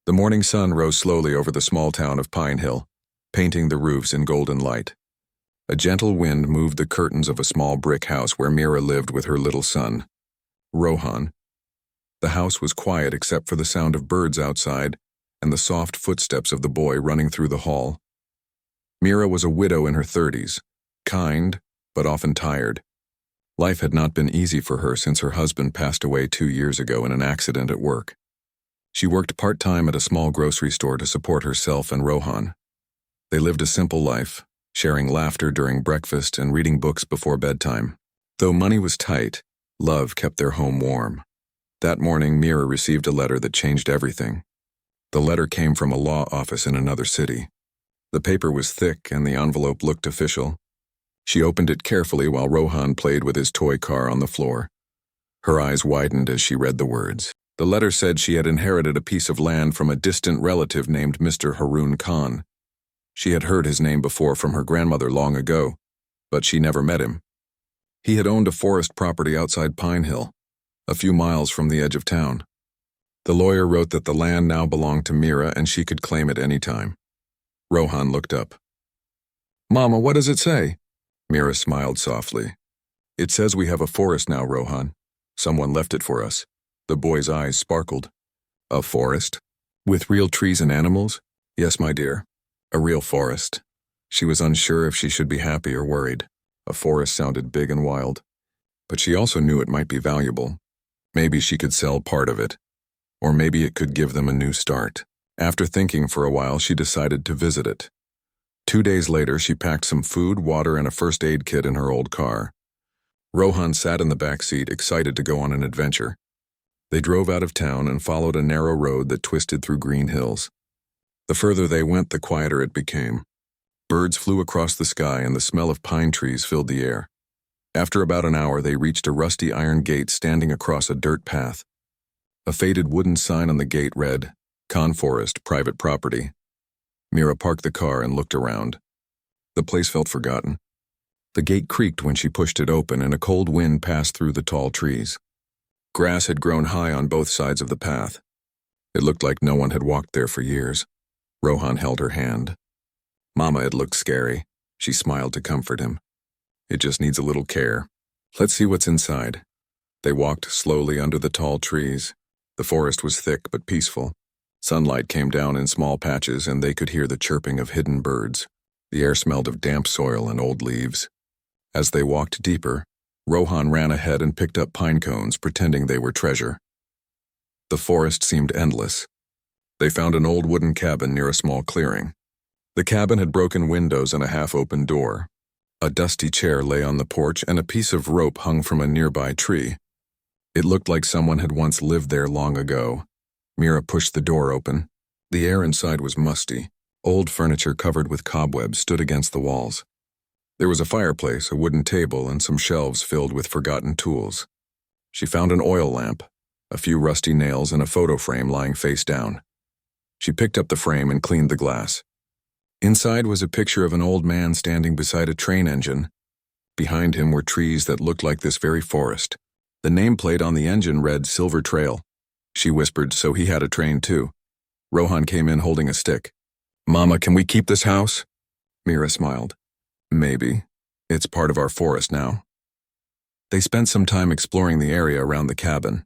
The morning sun rose slowly over the small town of Pine Hill, painting the roofs in golden light. A gentle wind moved the curtains of a small brick house where Mira lived with her little son, Rohan. The house was quiet except for the sound of birds outside and the soft footsteps of the boy running through the hall. Mira was a widow in her 30s, kind, but often tired. Life had not been easy for her since her husband passed away 2 years ago in an accident at work. She worked part-time at a small grocery store to support herself and Rohan. They lived a simple life, sharing laughter during breakfast and reading books before bedtime. Though money was tight, love kept their home warm. That morning, Mira received a letter that changed everything. The letter came from a law office in another city. The paper was thick and the envelope looked official. She opened it carefully while Rohan played with his toy car on the floor. Her eyes widened as she read the words. The letter said she had inherited a piece of land from a distant relative named Mr. Haroon Khan. She had heard his name before from her grandmother long ago, but she never met him. He had owned a forest property outside Pine Hill, a few miles from the edge of town. The lawyer wrote that the land now belonged to Mira and she could claim it any time. Rohan looked up. "Mama, what does it say?" Mira smiled softly. "It says we have a forest now, Rohan. Someone left it for us." The boy's eyes sparkled. "A forest? With real trees and animals?" "Yes, my dear. A real forest." She was unsure if she should be happy or worried. A forest sounded big and wild. But she also knew it might be valuable. Maybe she could sell part of it. Or maybe it could give them a new start. After thinking for a while, she decided to visit it. 2 days later, she packed some food, water, and a first aid kit in her old car. Rohan sat in the back seat, excited to go on an adventure. They drove out of town and followed a narrow road that twisted through green hills. The further they went, the quieter it became. Birds flew across the sky and the smell of pine trees filled the air. After about an hour, they reached a rusty iron gate standing across a dirt path. A faded wooden sign on the gate read, "Khan Forest, Private Property." Mira parked the car and looked around. The place felt forgotten. The gate creaked when she pushed it open and a cold wind passed through the tall trees. Grass had grown high on both sides of the path. It looked like no one had walked there for years. Rohan held her hand. "Mama, it looked scary." She smiled to comfort him. "It just needs a little care. Let's see what's inside." They walked slowly under the tall trees. The forest was thick but peaceful. Sunlight came down in small patches and they could hear the chirping of hidden birds. The air smelled of damp soil and old leaves. As they walked deeper, Rohan ran ahead and picked up pine cones, pretending they were treasure. The forest seemed endless. They found an old wooden cabin near a small clearing. The cabin had broken windows and a half-open door. A dusty chair lay on the porch and a piece of rope hung from a nearby tree. It looked like someone had once lived there long ago. Mira pushed the door open. The air inside was musty. Old furniture covered with cobwebs stood against the walls. There was a fireplace, a wooden table, and some shelves filled with forgotten tools. She found an oil lamp, a few rusty nails, and a photo frame lying face down. She picked up the frame and cleaned the glass. Inside was a picture of an old man standing beside a train engine. Behind him were trees that looked like this very forest. The nameplate on the engine read Silver Trail. She whispered, so he had a train too. Rohan came in holding a stick. "Mama, can we keep this house?" Mira smiled. "Maybe. It's part of our forest now." They spent some time exploring the area around the cabin.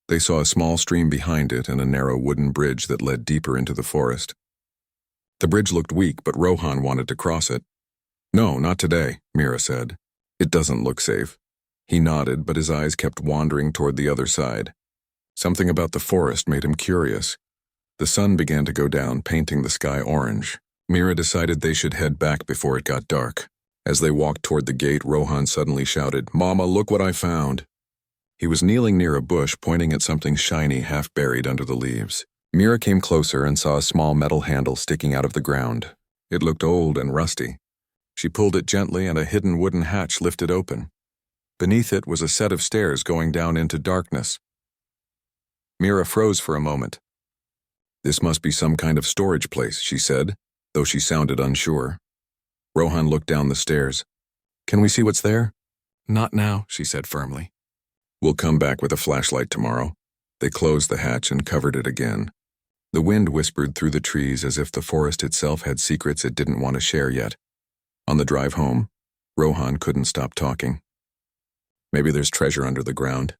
They saw a small stream behind it and a narrow wooden bridge that led deeper into the forest. The bridge looked weak, but Rohan wanted to cross it. "No, not today," Mira said. "It doesn't look safe." He nodded, but his eyes kept wandering toward the other side. Something about the forest made him curious. The sun began to go down, painting the sky orange. Mira decided they should head back before it got dark. As they walked toward the gate, Rohan suddenly shouted, "Mama, look what I found." He was kneeling near a bush, pointing at something shiny half buried under the leaves. Mira came closer and saw a small metal handle sticking out of the ground. It looked old and rusty. She pulled it gently and a hidden wooden hatch lifted open. Beneath it was a set of stairs going down into darkness. Mira froze for a moment. "This must be some kind of storage place," she said, though she sounded unsure. Rohan looked down the stairs. "Can we see what's there?" "Not now," she said firmly. "We'll come back with a flashlight tomorrow." They closed the hatch and covered it again. The wind whispered through the trees as if the forest itself had secrets it didn't want to share yet. On the drive home, Rohan couldn't stop talking. Maybe there's treasure under the ground,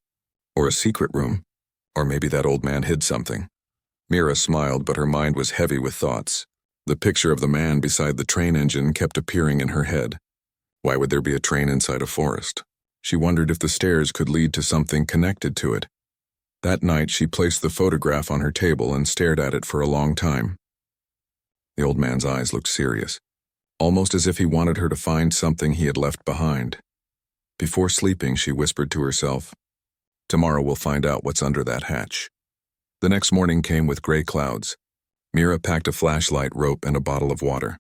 or a secret room, or maybe that old man hid something. Mira smiled, but her mind was heavy with thoughts. The picture of the man beside the train engine kept appearing in her head. Why would there be a train inside a forest? She wondered if the stairs could lead to something connected to it. That night, she placed the photograph on her table and stared at it for a long time. The old man's eyes looked serious, almost as if he wanted her to find something he had left behind. Before sleeping, she whispered to herself, "Tomorrow we'll find out what's under that hatch." The next morning came with gray clouds. Mira packed a flashlight, rope, and a bottle of water.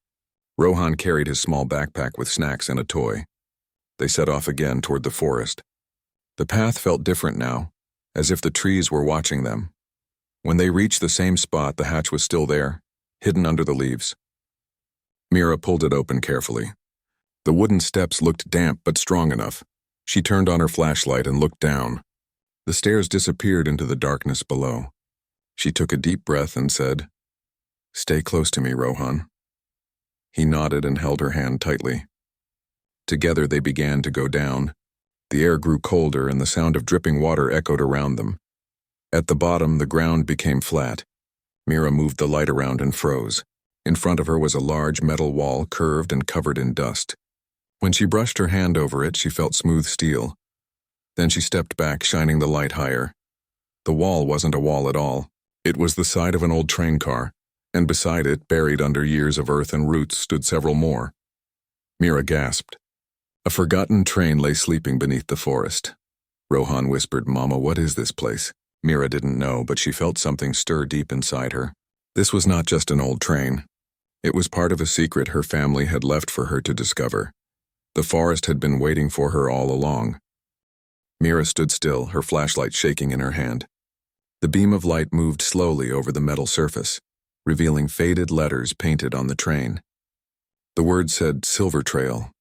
Rohan carried his small backpack with snacks and a toy. They set off again toward the forest. The path felt different now, as if the trees were watching them. When they reached the same spot, the hatch was still there, hidden under the leaves. Mira pulled it open carefully. The wooden steps looked damp but strong enough. She turned on her flashlight and looked down. The stairs disappeared into the darkness below. She took a deep breath and said, "Stay close to me, Rohan." He nodded and held her hand tightly. Together they began to go down. The air grew colder and the sound of dripping water echoed around them. At the bottom, the ground became flat. Mira moved the light around and froze. In front of her was a large metal wall, curved and covered in dust. When she brushed her hand over it, she felt smooth steel. Then she stepped back, shining the light higher. The wall wasn't a wall at all. It was the side of an old train car, and beside it, buried under years of earth and roots, stood several more. Mira gasped. A forgotten train lay sleeping beneath the forest. Rohan whispered, "Mama, what is this place?" Mira didn't know, but she felt something stir deep inside her. This was not just an old train. It was part of a secret her family had left for her to discover. The forest had been waiting for her all along. Mira stood still, her flashlight shaking in her hand. The beam of light moved slowly over the metal surface, revealing faded letters painted on the train. The word said Silver Trail.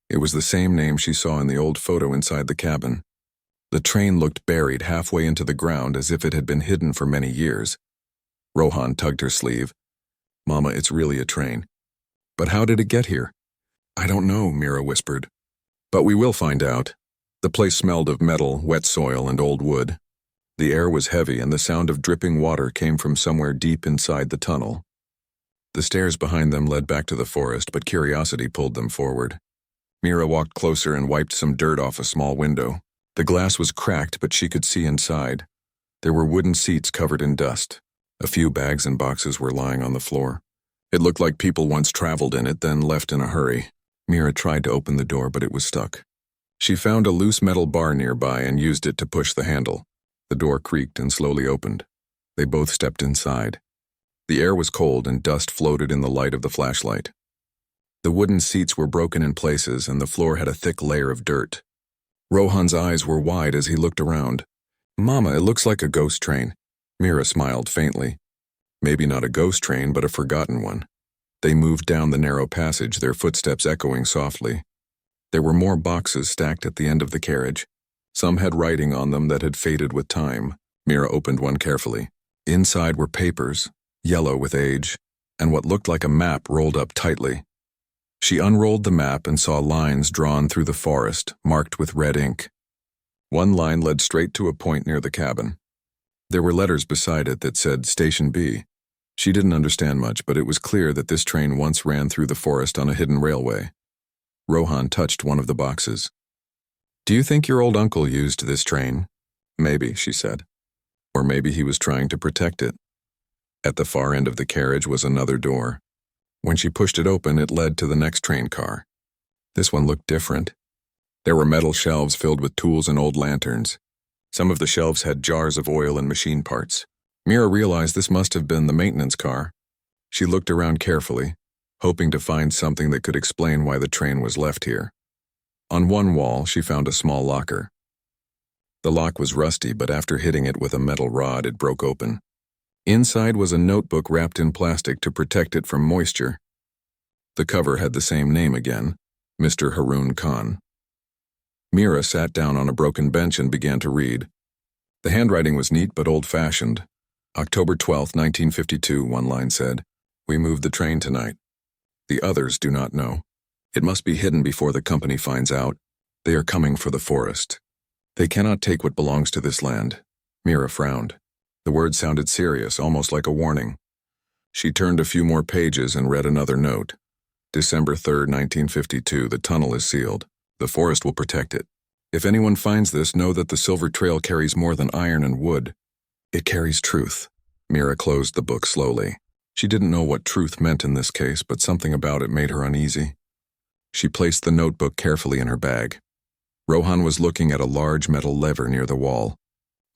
It was the same name she saw in the old photo inside the cabin. The train looked buried halfway into the ground, as if it had been hidden for many years. Rohan tugged her sleeve. "Mama, it's really a train." "But how did it get here?" "I don't know," Mira whispered. "But we will find out." The place smelled of metal, wet soil, and old wood. The air was heavy, and the sound of dripping water came from somewhere deep inside the tunnel. The stairs behind them led back to the forest, but curiosity pulled them forward. Mira walked closer and wiped some dirt off a small window. The glass was cracked, but she could see inside. There were wooden seats covered in dust. A few bags and boxes were lying on the floor. It looked like people once traveled in it, then left in a hurry. Mira tried to open the door, but it was stuck. She found a loose metal bar nearby and used it to push the handle. The door creaked and slowly opened. They both stepped inside. The air was cold and dust floated in the light of the flashlight. The wooden seats were broken in places and the floor had a thick layer of dirt. Rohan's eyes were wide as he looked around. "Mama, it looks like a ghost train." Mira smiled faintly. Maybe not a ghost train, but a forgotten one. They moved down the narrow passage, their footsteps echoing softly. There were more boxes stacked at the end of the carriage. Some had writing on them that had faded with time. Mira opened one carefully. Inside were papers, yellow with age, and what looked like a map rolled up tightly. She unrolled the map and saw lines drawn through the forest, marked with red ink. One line led straight to a point near the cabin. There were letters beside it that said Station B. She didn't understand much, but it was clear that this train once ran through the forest on a hidden railway. Rohan touched one of the boxes. "Do you think your old uncle used this train?" "Maybe," she said. "Or maybe he was trying to protect it." At the far end of the carriage was another door. When she pushed it open, it led to the next train car. This one looked different. There were metal shelves filled with tools and old lanterns. Some of the shelves had jars of oil and machine parts. Mira realized this must have been the maintenance car. She looked around carefully, hoping to find something that could explain why the train was left here. On one wall, she found a small locker. The lock was rusty, but after hitting it with a metal rod, it broke open. Inside was a notebook wrapped in plastic to protect it from moisture. The cover had the same name again, Mr. Haroon Khan. Mira sat down on a broken bench and began to read. The handwriting was neat but old-fashioned. October 12, 1952, one line said. We moved the train tonight. The others do not know. It must be hidden before the company finds out. They are coming for the forest. They cannot take what belongs to this land. Mira frowned. The words sounded serious, almost like a warning. She turned a few more pages and read another note. December 3, 1952, the tunnel is sealed. The forest will protect it. If anyone finds this, know that the silver trail carries more than iron and wood. It carries truth. Mira closed the book slowly. She didn't know what truth meant in this case, but something about it made her uneasy. She placed the notebook carefully in her bag. Rohan was looking at a large metal lever near the wall.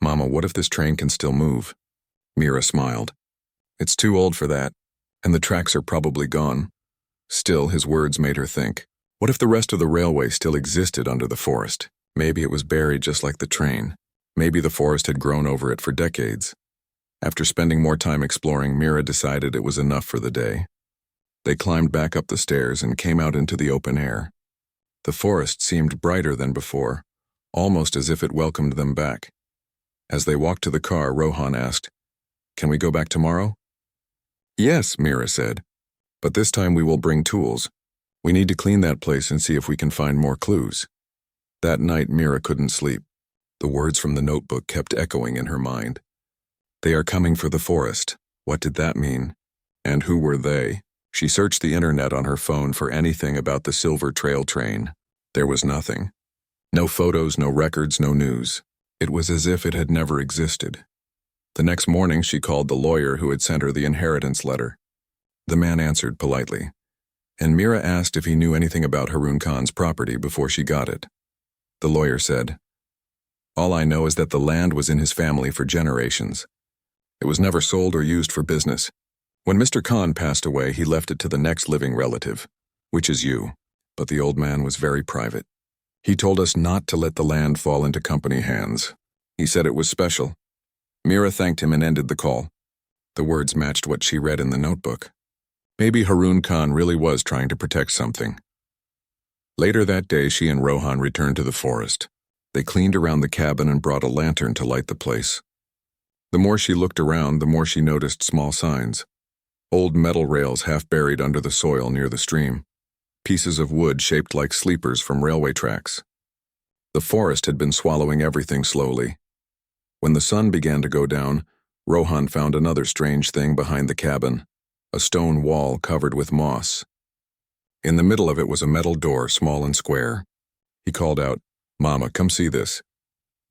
Mama, what if this train can still move? Mira smiled. It's too old for that, and the tracks are probably gone. Still, his words made her think. What if the rest of the railway still existed under the forest? Maybe it was buried just like the train. Maybe the forest had grown over it for decades. After spending more time exploring, Mira decided it was enough for the day. They climbed back up the stairs and came out into the open air. The forest seemed brighter than before, almost as if it welcomed them back. As they walked to the car, Rohan asked, Can we go back tomorrow? Yes, Mira said. But this time we will bring tools. We need to clean that place and see if we can find more clues. That night, Mira couldn't sleep. The words from the notebook kept echoing in her mind. They are coming for the forest. What did that mean? And who were they? She searched the internet on her phone for anything about the Silver Trail train. There was nothing. No photos, no records, no news. It was as if it had never existed. The next morning, she called the lawyer who had sent her the inheritance letter. The man answered politely, and Mira asked if he knew anything about Harun Khan's property before she got it. The lawyer said, All I know is that the land was in his family for generations. It was never sold or used for business. When Mr. Khan passed away, he left it to the next living relative, which is you. But the old man was very private. He told us not to let the land fall into company hands. He said it was special. Mira thanked him and ended the call. The words matched what she read in the notebook. Maybe Harun Khan really was trying to protect something. Later that day, she and Rohan returned to the forest. They cleaned around the cabin and brought a lantern to light the place. The more she looked around, the more she noticed small signs. Old metal rails half buried under the soil near the stream. Pieces of wood shaped like sleepers from railway tracks. The forest had been swallowing everything slowly. When the sun began to go down, Rohan found another strange thing behind the cabin, a stone wall covered with moss. In the middle of it was a metal door, small and square. He called out, Mama, come see this.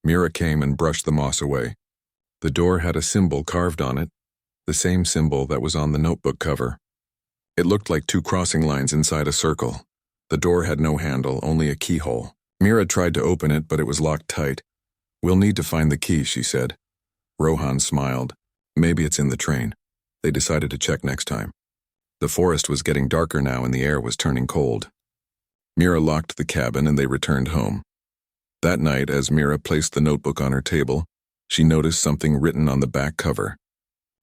Mira came and brushed the moss away. The door had a symbol carved on it, the same symbol that was on the notebook cover. It looked like two crossing lines inside a circle. The door had no handle, only a keyhole. Mira tried to open it, but it was locked tight. We'll need to find the key, she said. Rohan smiled. Maybe it's in the train. They decided to check next time. The forest was getting darker now and the air was turning cold. Mira locked the cabin and they returned home. That night, as Mira placed the notebook on her table, she noticed something written on the back cover.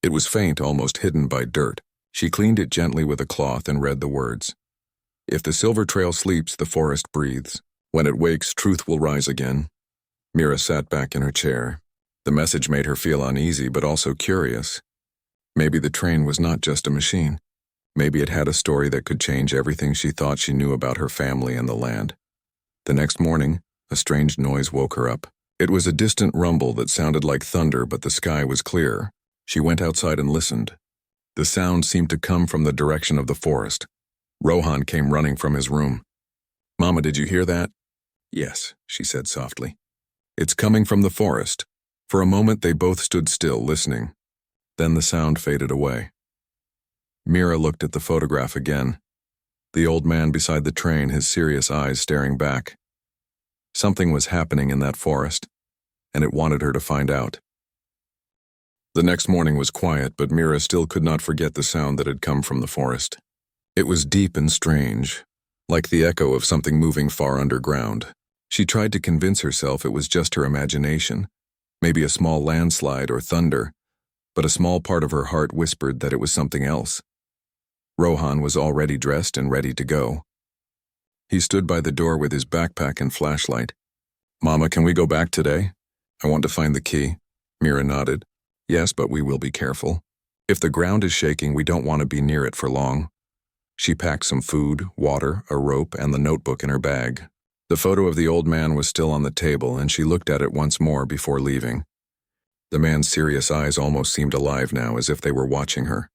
It was faint, almost hidden by dirt. She cleaned it gently with a cloth and read the words. If the silver trail sleeps, the forest breathes. When it wakes, truth will rise again. Mira sat back in her chair. The message made her feel uneasy, but also curious. Maybe the train was not just a machine. Maybe it had a story that could change everything she thought she knew about her family and the land. The next morning, a strange noise woke her up. It was a distant rumble that sounded like thunder, but the sky was clear. She went outside and listened. The sound seemed to come from the direction of the forest. Rohan came running from his room. Mama, did you hear that? Yes, she said softly. It's coming from the forest. For a moment, they both stood still, listening. Then the sound faded away. Mira looked at the photograph again. The old man beside the train, his serious eyes staring back. Something was happening in that forest, and it wanted her to find out. The next morning was quiet, but Mira still could not forget the sound that had come from the forest. It was deep and strange, like the echo of something moving far underground. She tried to convince herself it was just her imagination, maybe a small landslide or thunder, but a small part of her heart whispered that it was something else. Rohan was already dressed and ready to go. He stood by the door with his backpack and flashlight. Mama, can we go back today? I want to find the key. Mira nodded. Yes, but we will be careful. If the ground is shaking, we don't want to be near it for long. She packed some food, water, a rope, and the notebook in her bag. The photo of the old man was still on the table, and she looked at it once more before leaving. The man's serious eyes almost seemed alive now, as if they were watching her.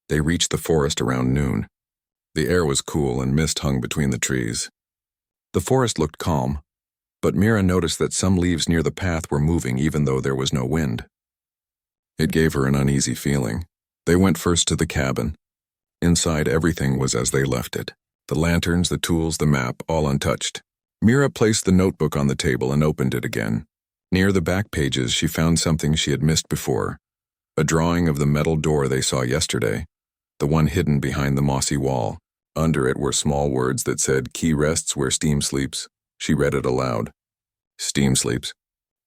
They reached the forest around noon. The air was cool and mist hung between the trees. The forest looked calm, but Mira noticed that some leaves near the path were moving even though there was no wind. It gave her an uneasy feeling. They went first to the cabin. Inside, everything was as they left it. The lanterns, the tools, the map, all untouched. Mira placed the notebook on the table and opened it again. Near the back pages, she found something she had missed before. A drawing of the metal door they saw yesterday, the one hidden behind the mossy wall. Under it were small words that said, "Key rests where steam sleeps." She read it aloud. Steam sleeps.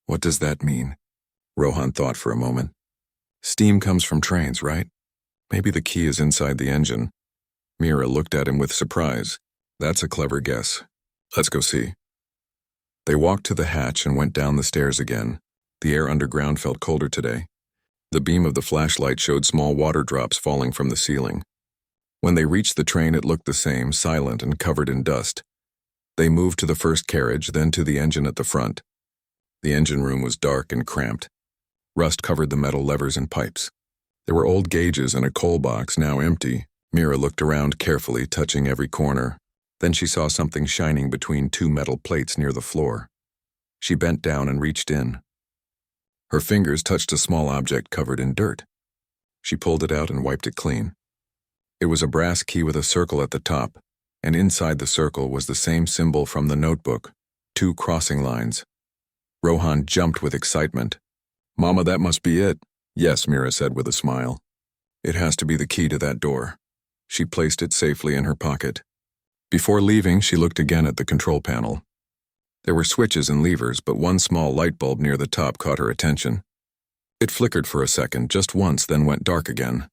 What does that mean? Rohan thought for a moment. Steam comes from trains, right? Maybe the key is inside the engine. Mira looked at him with surprise. That's a clever guess. Let's go see. They walked to the hatch and went down the stairs again. The air underground felt colder today. The beam of the flashlight showed small water drops falling from the ceiling. When they reached the train, it looked the same, silent and covered in dust. They moved to the first carriage, then to the engine at the front. The engine room was dark and cramped. Rust covered the metal levers and pipes. There were old gauges and a coal box, now empty. Mira looked around carefully, touching every corner. Then she saw something shining between two metal plates near the floor. She bent down and reached in. Her fingers touched a small object covered in dirt. She pulled it out and wiped it clean. It was a brass key with a circle at the top, and inside the circle was the same symbol from the notebook, 2 crossing lines. Rohan jumped with excitement. "Mama, that must be it." "Yes," Mira said with a smile. "It has to be the key to that door." She placed it safely in her pocket. Before leaving, she looked again at the control panel. There were switches and levers, but one small light bulb near the top caught her attention. It flickered for a second, just once, then went dark again.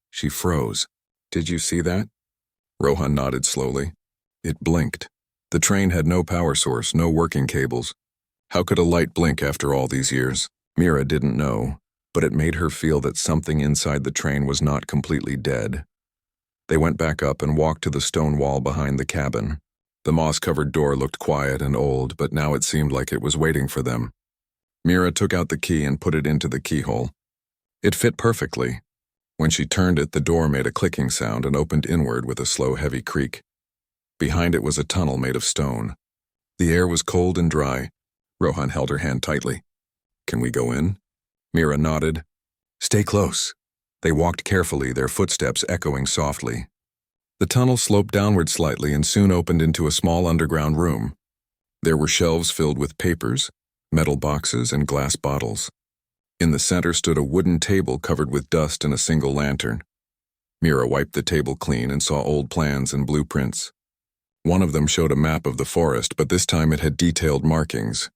She froze. "Did you see that?" Rohan nodded slowly. It blinked. The train had no power source, no working cables. How could a light blink after all these years? Mira didn't know, but it made her feel that something inside the train was not completely dead. They went back up and walked to the stone wall behind the cabin. The moss-covered door looked quiet and old, but now it seemed like it was waiting for them. Mira took out the key and put it into the keyhole. It fit perfectly. When she turned it, the door made a clicking sound and opened inward with a slow, heavy creak. Behind it was a tunnel made of stone. The air was cold and dry. Rohan held her hand tightly. "Can we go in?" Mira nodded. "Stay close." They walked carefully, their footsteps echoing softly. The tunnel sloped downward slightly and soon opened into a small underground room. There were shelves filled with papers, metal boxes, and glass bottles. In the center stood a wooden table covered with dust and a single lantern. Mira wiped the table clean and saw old plans and blueprints. One of them showed a map of the forest, but this time it had detailed markings.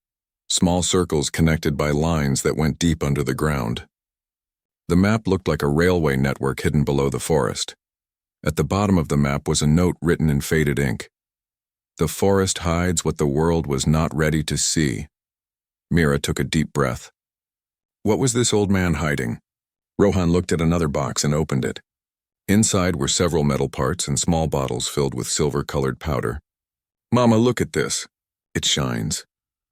Small circles connected by lines that went deep under the ground. The map looked like a railway network hidden below the forest. At the bottom of the map was a note written in faded ink. "The forest hides what the world was not ready to see." Mira took a deep breath. What was this old man hiding? Rohan looked at another box and opened it. Inside were several metal parts and small bottles filled with silver-colored powder. "Mama, look at this. It shines."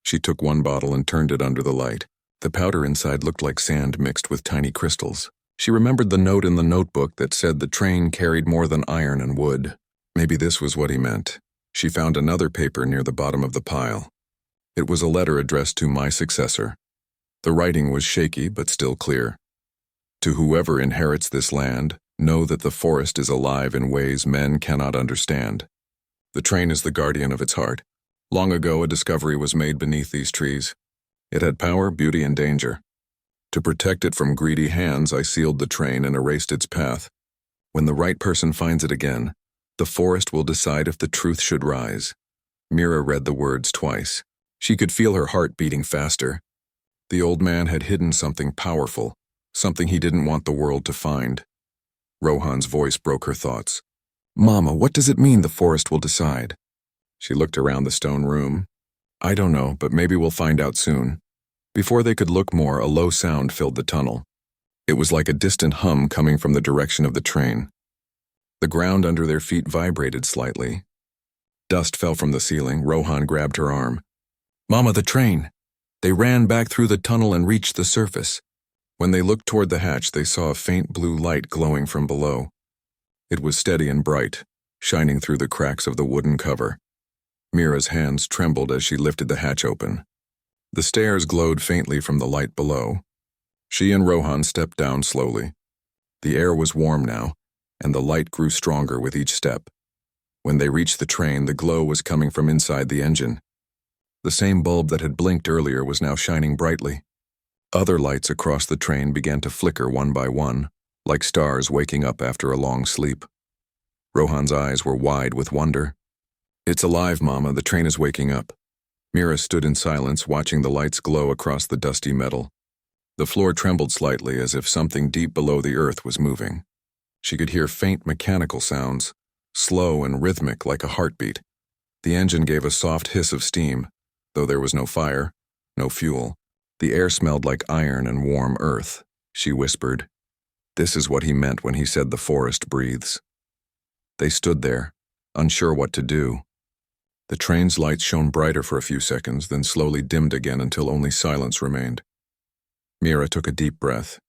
She took one bottle and turned it under the light. The powder inside looked like sand mixed with tiny crystals. She remembered the note in the notebook that said the train carried more than iron and wood. Maybe this was what he meant. She found another paper near the bottom of the pile. It was a letter addressed to my successor. The writing was shaky but still clear. "To whoever inherits this land, know that the forest is alive in ways men cannot understand. The train is the guardian of its heart. Long ago, a discovery was made beneath these trees. It had power, beauty, and danger. To protect it from greedy hands, I sealed the train and erased its path. When the right person finds it again, the forest will decide if the truth should rise." Mira read the words twice. She could feel her heart beating faster. The old man had hidden something powerful, something he didn't want the world to find. Rohan's voice broke her thoughts. "Mama, what does it mean the forest will decide?" She looked around the stone room. "I don't know, but maybe we'll find out soon." Before they could look more, a low sound filled the tunnel. It was like a distant hum coming from the direction of the train. The ground under their feet vibrated slightly. Dust fell from the ceiling. Rohan grabbed her arm. "Mama, the train!" They ran back through the tunnel and reached the surface. When they looked toward the hatch, they saw a faint blue light glowing from below. It was steady and bright, shining through the cracks of the wooden cover. Mira's hands trembled as she lifted the hatch open. The stairs glowed faintly from the light below. She and Rohan stepped down slowly. The air was warm now, and the light grew stronger with each step. When they reached the train, the glow was coming from inside the engine. The same bulb that had blinked earlier was now shining brightly. Other lights across the train began to flicker one by one, like stars waking up after a long sleep. Rohan's eyes were wide with wonder. "It's alive, Mama. The train is waking up." Mira stood in silence, watching the lights glow across the dusty metal. The floor trembled slightly as if something deep below the earth was moving. She could hear faint mechanical sounds, slow and rhythmic like a heartbeat. The engine gave a soft hiss of steam, though there was no fire, no fuel. The air smelled like iron and warm earth. She whispered, "This is what he meant when he said the forest breathes." They stood there, unsure what to do. The train's lights shone brighter for a few seconds, then slowly dimmed again until only silence remained. Mira took a deep breath.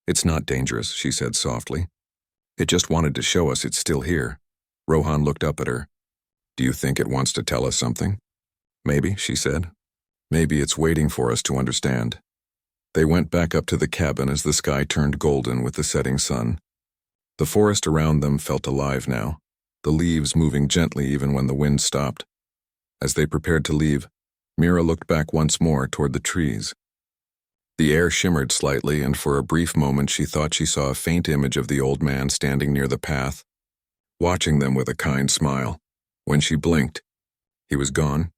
"It's not dangerous," she said softly. "It just wanted to show us it's still here." Rohan looked up at her. "Do you think it wants to tell us something?" "Maybe," she said. "Maybe it's waiting for us to understand." They went back up to the cabin as the sky turned golden with the setting sun. The forest around them felt alive now, the leaves moving gently even when the wind stopped. As they prepared to leave, Mira looked back once more toward the trees. The air shimmered slightly, and for a brief moment she thought she saw a faint image of the old man standing near the path, watching them with a kind smile. When she blinked, he was gone.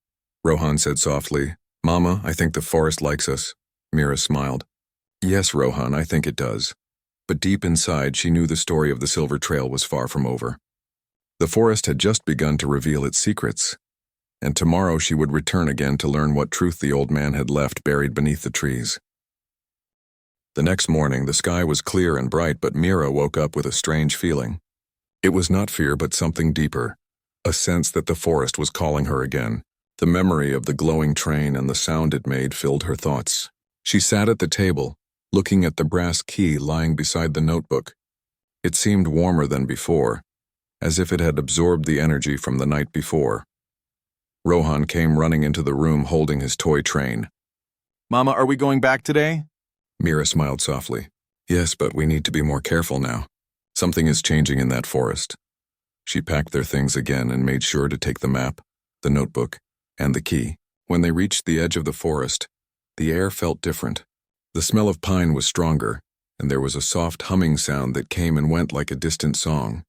Rohan said softly, "Mama, I think the forest likes us." Mira smiled. "Yes, Rohan, I think it does." But deep inside, she knew the story of the Silver Trail was far from over. The forest had just begun to reveal its secrets, and tomorrow she would return again to learn what truth the old man had left buried beneath the trees. The next morning, the sky was clear and bright, but Mira woke up with a strange feeling. It was not fear, but something deeper, a sense that the forest was calling her again. The memory of the glowing train and the sound it made filled her thoughts. She sat at the table, looking at the brass key lying beside the notebook. It seemed warmer than before, as if it had absorbed the energy from the night before. Rohan came running into the room holding his toy train. "Mama, are we going back today?" Mira smiled softly. "Yes, but we need to be more careful now. Something is changing in that forest." She packed their things again and made sure to take the map, the notebook, and the key. When they reached the edge of the forest, the air felt different. The smell of pine was stronger, and there was a soft humming sound that came and went like a distant song.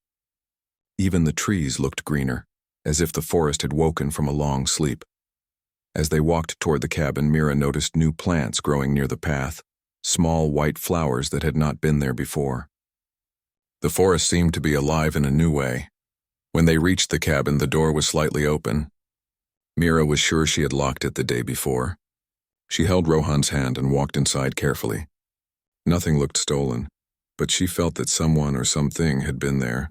Even the trees looked greener, as if the forest had woken from a long sleep. As they walked toward the cabin, Mira noticed new plants growing near the path, small white flowers that had not been there before. The forest seemed to be alive in a new way. When they reached the cabin, the door was slightly open. Mira was sure she had locked it the day before. She held Rohan's hand and walked inside carefully. Nothing looked stolen, but she felt that someone or something had been there.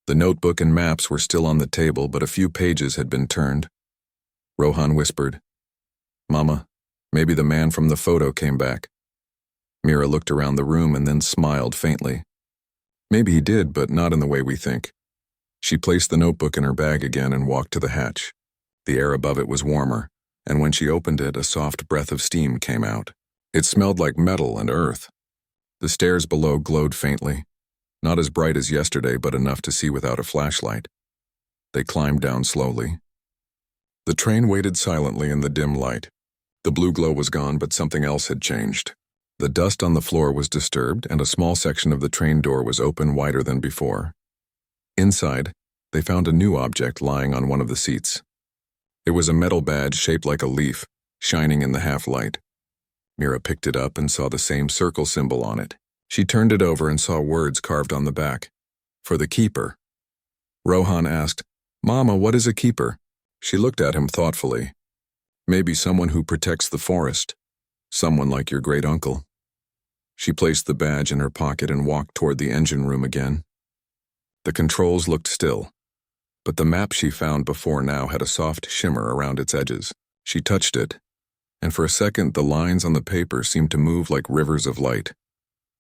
The notebook and maps were still on the table, but a few pages had been turned. Rohan whispered, "Mama, maybe the man from the photo came back." Mira looked around the room and then smiled faintly. "Maybe he did, but not in the way we think." She placed the notebook in her bag again and walked to the hatch. The air above it was warmer, and when she opened it, a soft breath of steam came out. It smelled like metal and earth. The stairs below glowed faintly, not as bright as yesterday, but enough to see without a flashlight. They climbed down slowly. The train waited silently in the dim light. The blue glow was gone, but something else had changed. The dust on the floor was disturbed, and a small section of the train door was open wider than before. Inside, they found a new object lying on one of the seats. It was a metal badge shaped like a leaf, shining in the half-light. Mira picked it up and saw the same circle symbol on it. She turned it over and saw words carved on the back. "For the keeper." Rohan asked, "Mama, what is a keeper?" She looked at him thoughtfully. "Maybe someone who protects the forest. Someone like your great-uncle." She placed the badge in her pocket and walked toward the engine room again. The controls looked still, but the map she found before now had a soft shimmer around its edges. She touched it, and for a second the lines on the paper seemed to move like rivers of light.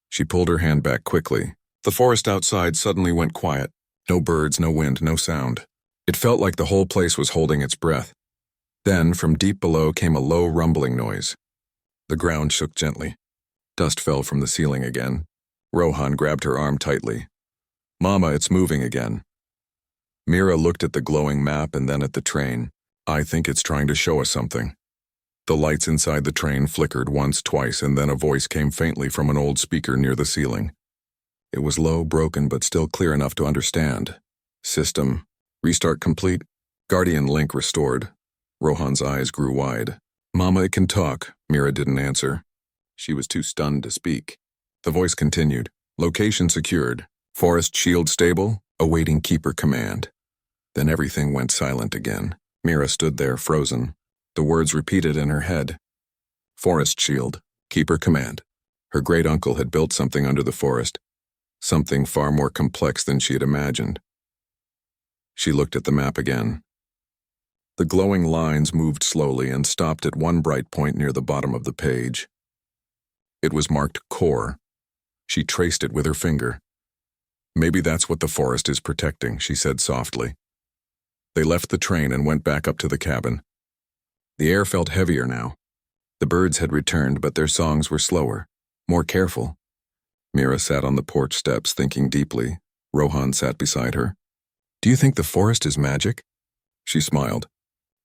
She pulled her hand back quickly. The forest outside suddenly went quiet. No birds, no wind, no sound. It felt like the whole place was holding its breath. Then, from deep below came a low rumbling noise. The ground shook gently. Dust fell from the ceiling again. Rohan grabbed her arm tightly. "Mama, it's moving again." Mira looked at the glowing map and then at the train. "I think it's trying to show us something." The lights inside the train flickered once, twice, and then a voice came faintly from an old speaker near the ceiling. It was low, broken, but still clear enough to understand. "System. Restart complete. Guardian link restored." Rohan's eyes grew wide. "Mama, it can talk." Mira didn't answer. She was too stunned to speak. The voice continued. "Location secured. Forest shield stable. Awaiting keeper command." Then everything went silent again. Mira stood there, frozen. The words repeated in her head. Forest shield. Keeper command. Her great-uncle had built something under the forest. Something far more complex than she had imagined. She looked at the map again. The glowing lines moved slowly and stopped at one bright point near the bottom of the page. It was marked core. She traced it with her finger. "Maybe that's what the forest is protecting," she said softly. They left the train and went back up to the cabin. The air felt heavier now. The birds had returned, but their songs were slower, more careful. Mira sat on the porch steps, thinking deeply. Rohan sat beside her. "Do you think the forest is magic?" She smiled.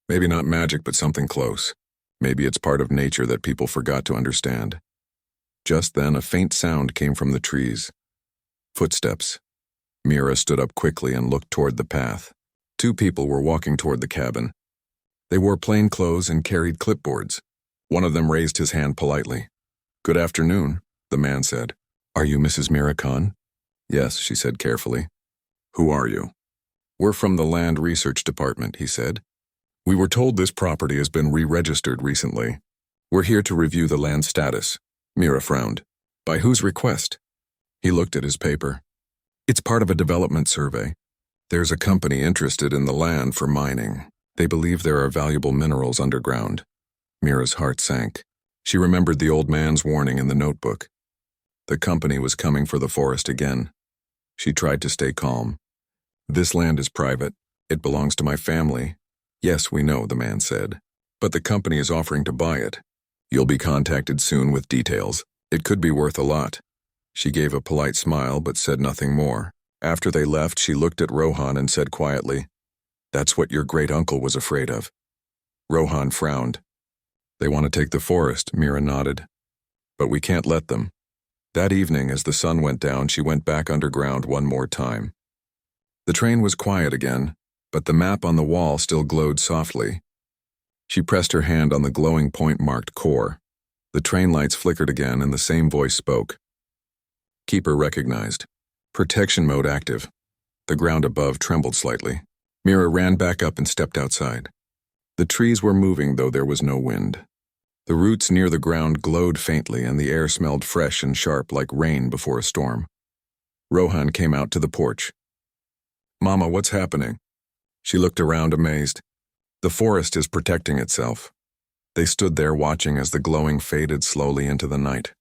"Maybe not magic, but something close. Maybe it's part of nature that people forgot to understand." Just then, a faint sound came from the trees. Footsteps. Mira stood up quickly and looked toward the path. 2 people were walking toward the cabin. They wore plain clothes and carried clipboards. One of them raised his hand politely. "Good afternoon," the man said. "Are you Mrs. Mira Khan?" "Yes," she said carefully. "Who are you?" "We're from the Land Research Department," he said. "We were told this property has been re-registered recently. We're here to review the land status." Mira frowned. "By whose request?" He looked at his paper. "It's part of a development survey. There's a company interested in the land for mining. They believe there are valuable minerals underground." Mira's heart sank. She remembered the old man's warning in the notebook. The company was coming for the forest again. She tried to stay calm. "This land is private. It belongs to my family." "Yes, we know," the man said. "But the company is offering to buy it. You'll be contacted soon with details. It could be worth a lot." She gave a polite smile but said nothing more. After they left, she looked at Rohan and said quietly, "That's what your great-uncle was afraid of." Rohan frowned. "They want to take the forest," Mira nodded. "But we can't let them." That evening, as the sun went down, she went back underground one more time. The train was quiet again, but the map on the wall still glowed softly. She pressed her hand on the glowing point marked core. The train lights flickered again and the same voice spoke. "Keeper recognized. Protection mode active." The ground above trembled slightly. Mira ran back up and stepped outside. The trees were moving, though there was no wind. The roots near the ground glowed faintly and the air smelled fresh and sharp like rain before a storm. Rohan came out to the porch. "Mama, what's happening?" She looked around amazed. "The forest is protecting itself." They stood there watching as the glowing faded slowly into the night.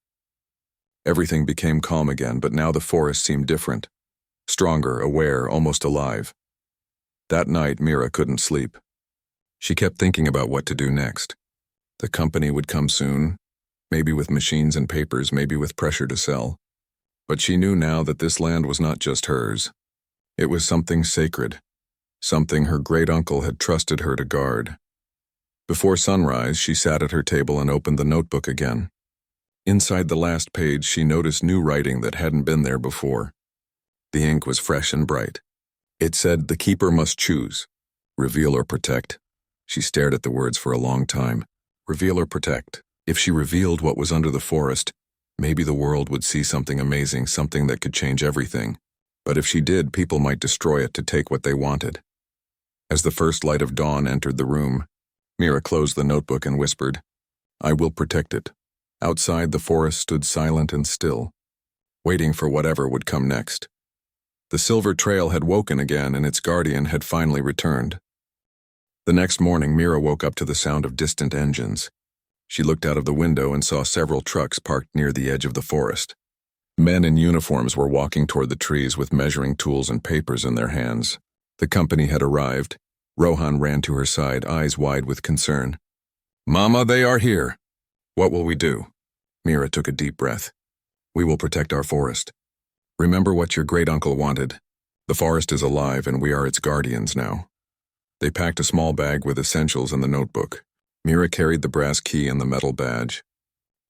Everything became calm again, but now the forest seemed different. Stronger, aware, almost alive. That night, Mira couldn't sleep. She kept thinking about what to do next. The company would come soon, maybe with machines and papers, maybe with pressure to sell. But she knew now that this land was not just hers. It was something sacred. Something her great-uncle had trusted her to guard. Before sunrise, she sat at her table and opened the notebook again. Inside the last page, she noticed new writing that hadn't been there before. The ink was fresh and bright. It said, "The keeper must choose. Reveal or protect." She stared at the words for a long time. Reveal or protect. If she revealed what was under the forest, maybe the world would see something amazing, something that could change everything. But if she did, people might destroy it to take what they wanted. As the first light of dawn entered the room, Mira closed the notebook and whispered, "I will protect it. Outside, the forest stood silent and still, waiting for whatever would come next. The silver trail had woken again, and its guardian had finally returned. The next morning, Mira woke up to the sound of distant engines. She looked out of the window and saw several trucks parked near the edge of the forest. Men in uniforms were walking toward the trees with measuring tools and papers in their hands. The company had arrived. Rohan ran to her side, eyes wide with concern. "Mama, they are here." "What will we do?" Mira took a deep breath. "We will protect our forest. Remember what your great-uncle wanted. The forest is alive and we are its guardians now." They packed a small bag with essentials and the notebook. Mira carried the brass key and the metal badge.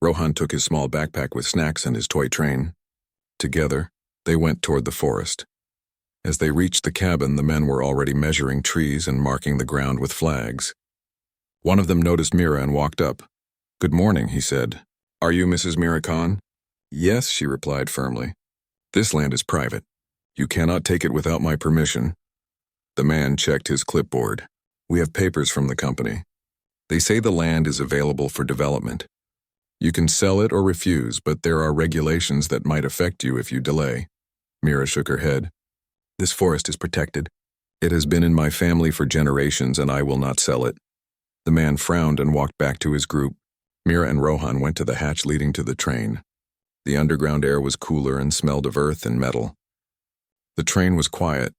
Rohan took his small backpack with snacks and his toy train. Together, they went toward the forest. As they reached the cabin, the men were already measuring trees and marking the ground with flags. One of them noticed Mira and walked up. "Good morning," he said. "Are you Mrs. Mira Khan?" "Yes," she replied firmly. "This land is private. You cannot take it without my permission." The man checked his clipboard. "We have papers from the company. They say the land is available for development. You can sell it or refuse, but there are regulations that might affect you if you delay." Mira shook her head. "This forest is protected. It has been in my family for generations, and I will not sell it." The man frowned and walked back to his group. Mira and Rohan went to the hatch leading to the train. The underground air was cooler and smelled of earth and metal. The train was quiet,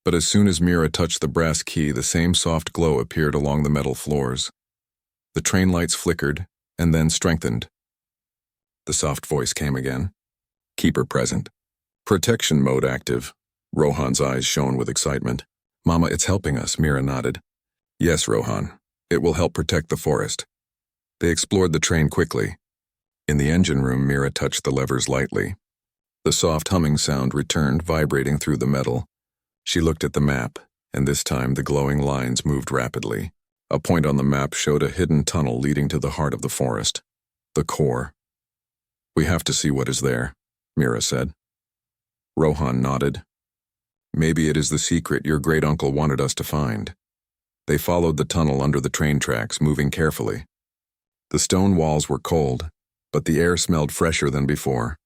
but as soon as Mira touched the brass key, the same soft glow appeared along the metal floors. The train lights flickered and then strengthened. The soft voice came again. "Keeper present. Protection mode active." Rohan's eyes shone with excitement. "Mama, it's helping us," Mira nodded. "Yes, Rohan. It will help protect the forest." They explored the train quickly. In the engine room, Mira touched the levers lightly. The soft humming sound returned, vibrating through the metal. She looked at the map, and this time the glowing lines moved rapidly. A point on the map showed a hidden tunnel leading to the heart of the forest. The core. "We have to see what is there," Mira said. Rohan nodded. "Maybe it is the secret your great-uncle wanted us to find." They followed the tunnel under the train tracks, moving carefully. The stone walls were cold, but the air smelled fresher than before.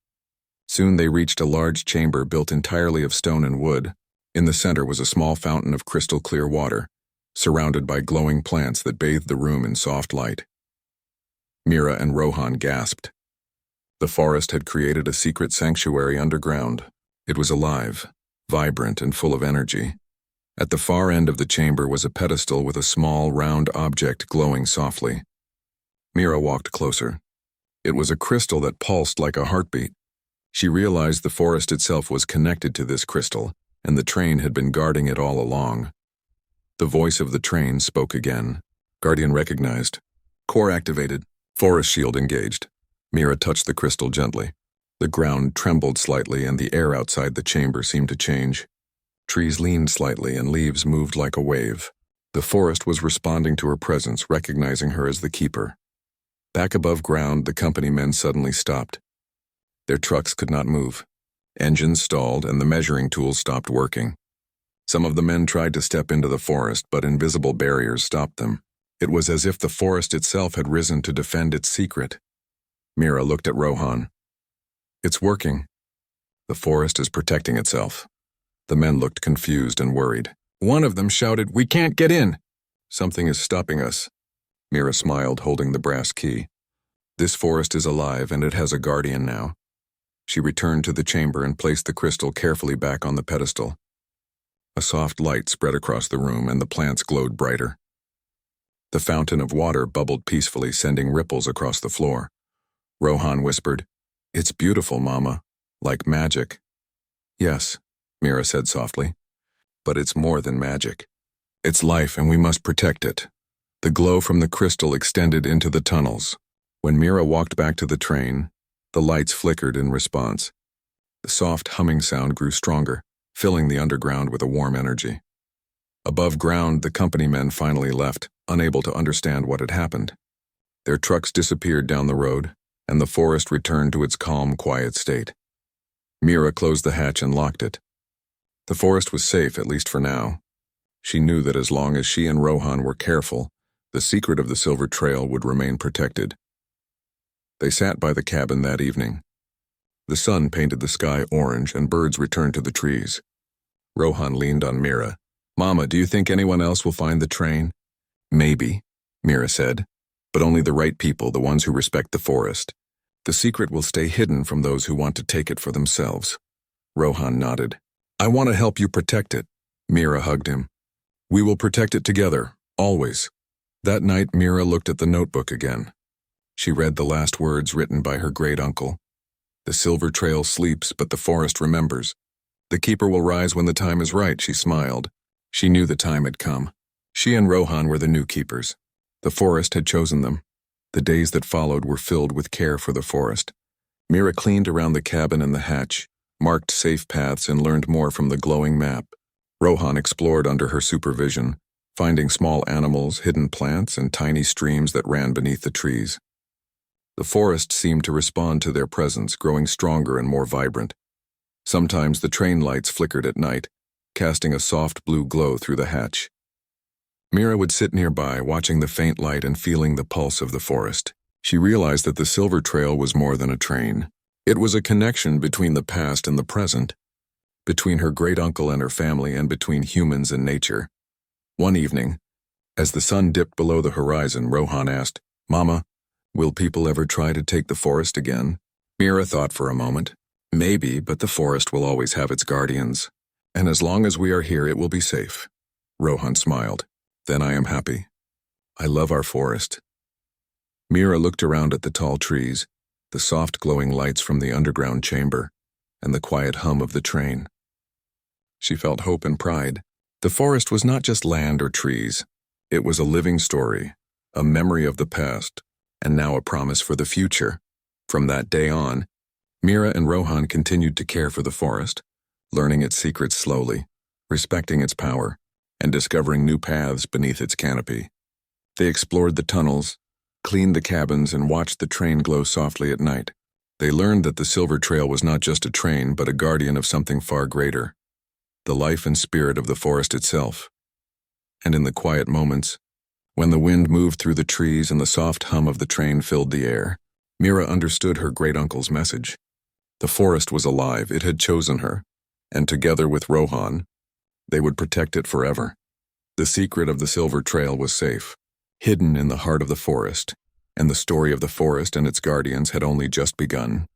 Soon they reached a large chamber built entirely of stone and wood. In the center was a small fountain of crystal-clear water, surrounded by glowing plants that bathed the room in soft light. Mira and Rohan gasped. The forest had created a secret sanctuary underground. It was alive, vibrant, and full of energy. At the far end of the chamber was a pedestal with a small, round object glowing softly. Mira walked closer. It was a crystal that pulsed like a heartbeat. She realized the forest itself was connected to this crystal, and the train had been guarding it all along. The voice of the train spoke again. Guardian recognized. Core activated. Forest shield engaged. Mira touched the crystal gently. The ground trembled slightly, and the air outside the chamber seemed to change. Trees leaned slightly, and leaves moved like a wave. The forest was responding to her presence, recognizing her as the keeper. Back above ground, the company men suddenly stopped. Their trucks could not move. Engines stalled, and the measuring tools stopped working. Some of the men tried to step into the forest, but invisible barriers stopped them. It was as if the forest itself had risen to defend its secret. Mira looked at Rohan. "It's working. The forest is protecting itself." The men looked confused and worried. One of them shouted, "We can't get in!" "Something is stopping us." Mira smiled, holding the brass key. "This forest is alive, and it has a guardian now." She returned to the chamber and placed the crystal carefully back on the pedestal. A soft light spread across the room, and the plants glowed brighter. The fountain of water bubbled peacefully, sending ripples across the floor. Rohan whispered, "It's beautiful, Mama, like magic." "Yes," Mira said softly, "but it's more than magic. It's life, and we must protect it." The glow from the crystal extended into the tunnels. When Mira walked back to the train, the lights flickered in response. The soft humming sound grew stronger, filling the underground with a warm energy. Above ground, the company men finally left, unable to understand what had happened. Their trucks disappeared down the road, and the forest returned to its calm, quiet state. Mira closed the hatch and locked it. The forest was safe, at least for now. She knew that as long as she and Rohan were careful, the secret of the Silver Trail would remain protected. They sat by the cabin that evening. The sun painted the sky orange and birds returned to the trees. Rohan leaned on Mira. "Mama, do you think anyone else will find the train?" "Maybe," Mira said, "but only the right people, the ones who respect the forest. The secret will stay hidden from those who want to take it for themselves." Rohan nodded. "I want to help you protect it." Mira hugged him. "We will protect it together, always." That night, Mira looked at the notebook again. She read the last words written by her great-uncle. "The silver trail sleeps, but the forest remembers. The keeper will rise when the time is right," she smiled. She knew the time had come. She and Rohan were the new keepers. The forest had chosen them. The days that followed were filled with care for the forest. Mira cleaned around the cabin and the hatch, marked safe paths, and learned more from the glowing map. Rohan explored under her supervision, finding small animals, hidden plants, and tiny streams that ran beneath the trees. The forest seemed to respond to their presence, growing stronger and more vibrant. Sometimes the train lights flickered at night, casting a soft blue glow through the hatch. Mira would sit nearby, watching the faint light and feeling the pulse of the forest. She realized that the silver trail was more than a train. It was a connection between the past and the present, between her great-uncle and her family, and between humans and nature. One evening, as the sun dipped below the horizon, Rohan asked, "Mama, will people ever try to take the forest again?" Mira thought for a moment. "Maybe, but the forest will always have its guardians. And as long as we are here, it will be safe." Rohan smiled. "Then I am happy. I love our forest." Mira looked around at the tall trees, the soft glowing lights from the underground chamber, and the quiet hum of the train. She felt hope and pride. The forest was not just land or trees. It was a living story, a memory of the past, and now a promise for the future. From that day on, Mira and Rohan continued to care for the forest, learning its secrets slowly, respecting its power, and discovering new paths beneath its canopy. They explored the tunnels, cleaned the cabins, and watched the train glow softly at night. They learned that the Silver Trail was not just a train, but a guardian of something far greater, the life and spirit of the forest itself. And in the quiet moments, when the wind moved through the trees and the soft hum of the train filled the air, Mira understood her great-uncle's message. The forest was alive, it had chosen her, and together with Rohan, they would protect it forever. The secret of the Silver Trail was safe, hidden in the heart of the forest, and the story of the forest and its guardians had only just begun.